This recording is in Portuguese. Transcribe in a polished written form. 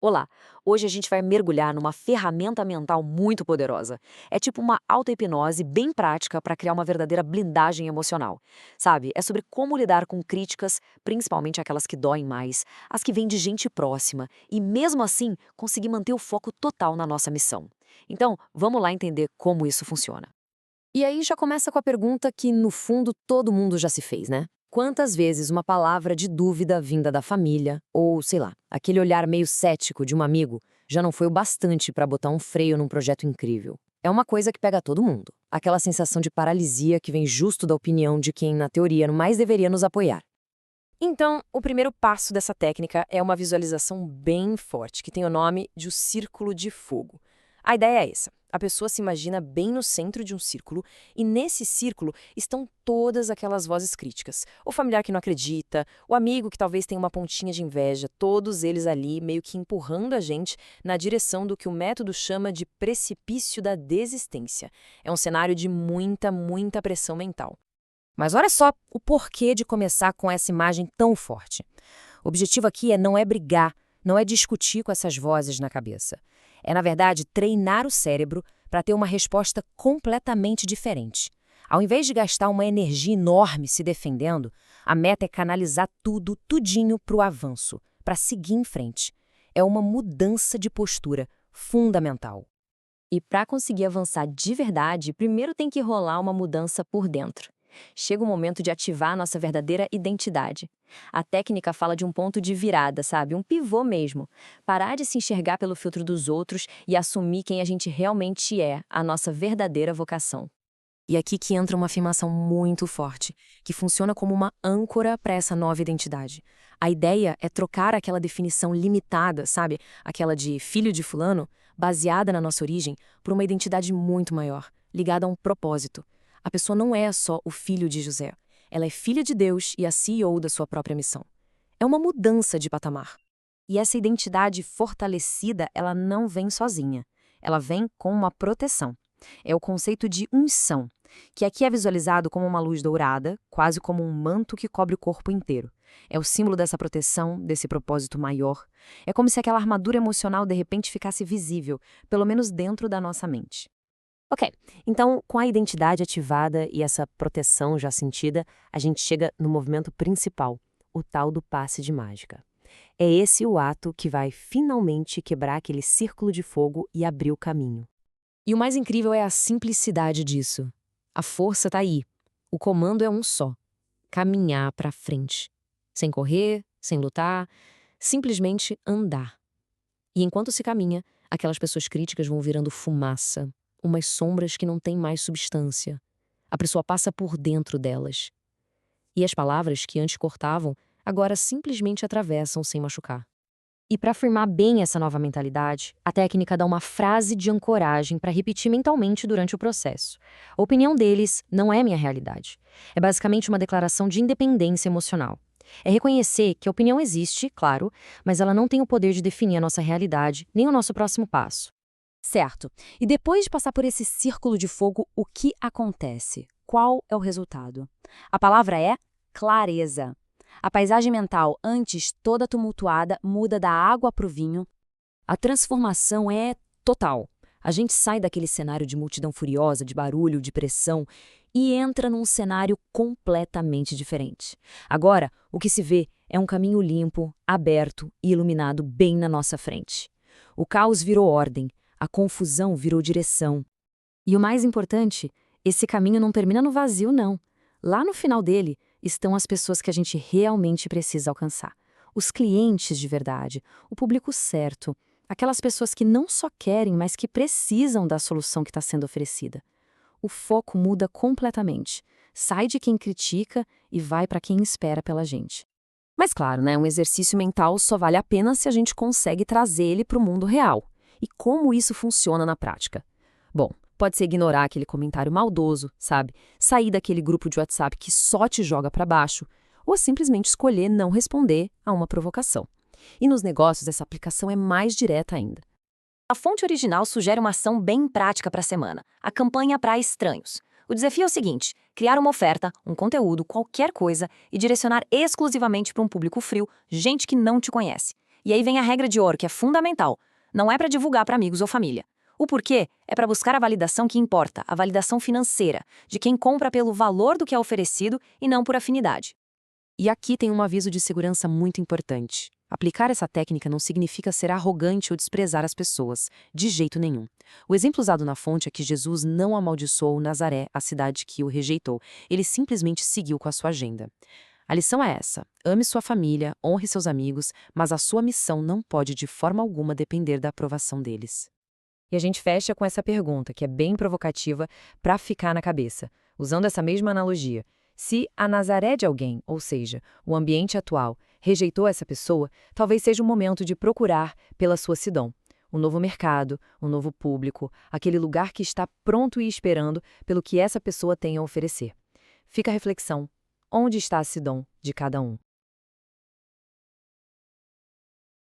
Olá, hoje a gente vai mergulhar numa ferramenta mental muito poderosa. É tipo uma auto-hipnose bem prática para criar uma verdadeira blindagem emocional. Sabe, é sobre como lidar com críticas, principalmente aquelas que doem mais, as que vêm de gente próxima, e mesmo assim conseguir manter o foco total na nossa missão. Então, vamos lá entender como isso funciona. E aí já começa com a pergunta que, no fundo, todo mundo já se fez, né? Quantas vezes uma palavra de dúvida vinda da família, ou, sei lá, aquele olhar meio cético de um amigo, já não foi o bastante para botar um freio num projeto incrível? É uma coisa que pega todo mundo. Aquela sensação de paralisia que vem justo da opinião de quem, na teoria, mais deveria nos apoiar. Então, o primeiro passo dessa técnica é uma visualização bem forte, que tem o nome de o círculo de fogo. A ideia é essa. A pessoa se imagina bem no centro de um círculo e nesse círculo estão todas aquelas vozes críticas. O familiar que não acredita, o amigo que talvez tenha uma pontinha de inveja, todos eles ali meio que empurrando a gente na direção do que o método chama de precipício da desistência. É um cenário de muita pressão mental. Mas olha só o porquê de começar com essa imagem tão forte. O objetivo aqui não é brigar, não é discutir com essas vozes na cabeça. É, na verdade, treinar o cérebro para ter uma resposta completamente diferente. Ao invés de gastar uma energia enorme se defendendo, a meta é canalizar tudo, tudinho para o avanço, para seguir em frente. É uma mudança de postura fundamental. E para conseguir avançar de verdade, primeiro tem que rolar uma mudança por dentro. Chega o momento de ativar a nossa verdadeira identidade. A técnica fala de um ponto de virada, sabe? Um pivô mesmo. Parar de se enxergar pelo filtro dos outros e assumir quem a gente realmente é, a nossa verdadeira vocação. E aqui que entra uma afirmação muito forte, que funciona como uma âncora para essa nova identidade. A ideia é trocar aquela definição limitada, sabe? Aquela de filho de fulano, baseada na nossa origem, por uma identidade muito maior, ligada a um propósito. A pessoa não é só o filho de José. Ela é filha de Deus e a CEO da sua própria missão. É uma mudança de patamar. E essa identidade fortalecida, ela não vem sozinha. Ela vem com uma proteção. É o conceito de unção, que aqui é visualizado como uma luz dourada, quase como um manto que cobre o corpo inteiro. É o símbolo dessa proteção, desse propósito maior. É como se aquela armadura emocional de repente ficasse visível, pelo menos dentro da nossa mente. Ok, então com a identidade ativada e essa proteção já sentida, a gente chega no movimento principal, o tal do passe de mágica. É esse o ato que vai finalmente quebrar aquele círculo de fogo e abrir o caminho. E o mais incrível é a simplicidade disso. A força está aí. O comando é um só: caminhar para frente. Sem correr, sem lutar, simplesmente andar. E enquanto se caminha, aquelas pessoas críticas vão virando fumaça, umas sombras que não têm mais substância. A pessoa passa por dentro delas. E as palavras que antes cortavam, agora simplesmente atravessam sem machucar. E para afirmar bem essa nova mentalidade, a técnica dá uma frase de ancoragem para repetir mentalmente durante o processo. A opinião deles não é minha realidade. É basicamente uma declaração de independência emocional. É reconhecer que a opinião existe, claro, mas ela não tem o poder de definir a nossa realidade nem o nosso próximo passo. Certo. E depois de passar por esse círculo de fogo, o que acontece? Qual é o resultado? A palavra é clareza. A paisagem mental, antes toda tumultuada, muda da água para o vinho. A transformação é total. A gente sai daquele cenário de multidão furiosa, de barulho, de pressão, e entra num cenário completamente diferente. Agora, o que se vê é um caminho limpo, aberto e iluminado bem na nossa frente. O caos virou ordem, a confusão virou direção. E o mais importante, esse caminho não termina no vazio, não. Lá no final dele estão as pessoas que a gente realmente precisa alcançar. Os clientes de verdade, o público certo, aquelas pessoas que não só querem, mas que precisam da solução que está sendo oferecida. O foco muda completamente. Sai de quem critica e vai para quem espera pela gente. Mas claro, né, um exercício mental só vale a pena se a gente consegue trazer ele para o mundo real. E como isso funciona na prática? Bom, pode ser ignorar aquele comentário maldoso, sabe? Sair daquele grupo de WhatsApp que só te joga para baixo, ou simplesmente escolher não responder a uma provocação. E nos negócios, essa aplicação é mais direta ainda. A fonte original sugere uma ação bem prática para a semana: a campanha para estranhos. O desafio é o seguinte: criar uma oferta, um conteúdo, qualquer coisa, e direcionar exclusivamente para um público frio, gente que não te conhece. E aí vem a regra de ouro, que é fundamental. Não é para divulgar para amigos ou família. O porquê é para buscar a validação que importa, a validação financeira, de quem compra pelo valor do que é oferecido e não por afinidade. E aqui tem um aviso de segurança muito importante. Aplicar essa técnica não significa ser arrogante ou desprezar as pessoas, de jeito nenhum. O exemplo usado na fonte é que Jesus não amaldiçoou Nazaré, a cidade que o rejeitou. Ele simplesmente seguiu com a sua agenda. A lição é essa: ame sua família, honre seus amigos, mas a sua missão não pode de forma alguma depender da aprovação deles. E a gente fecha com essa pergunta, que é bem provocativa, para ficar na cabeça, usando essa mesma analogia. Se a Nazaré de alguém, ou seja, o ambiente atual, rejeitou essa pessoa, talvez seja o momento de procurar pela sua Sidom. Um novo mercado, um novo público, aquele lugar que está pronto e esperando pelo que essa pessoa tem a oferecer. Fica a reflexão: onde está a Sidom de cada um?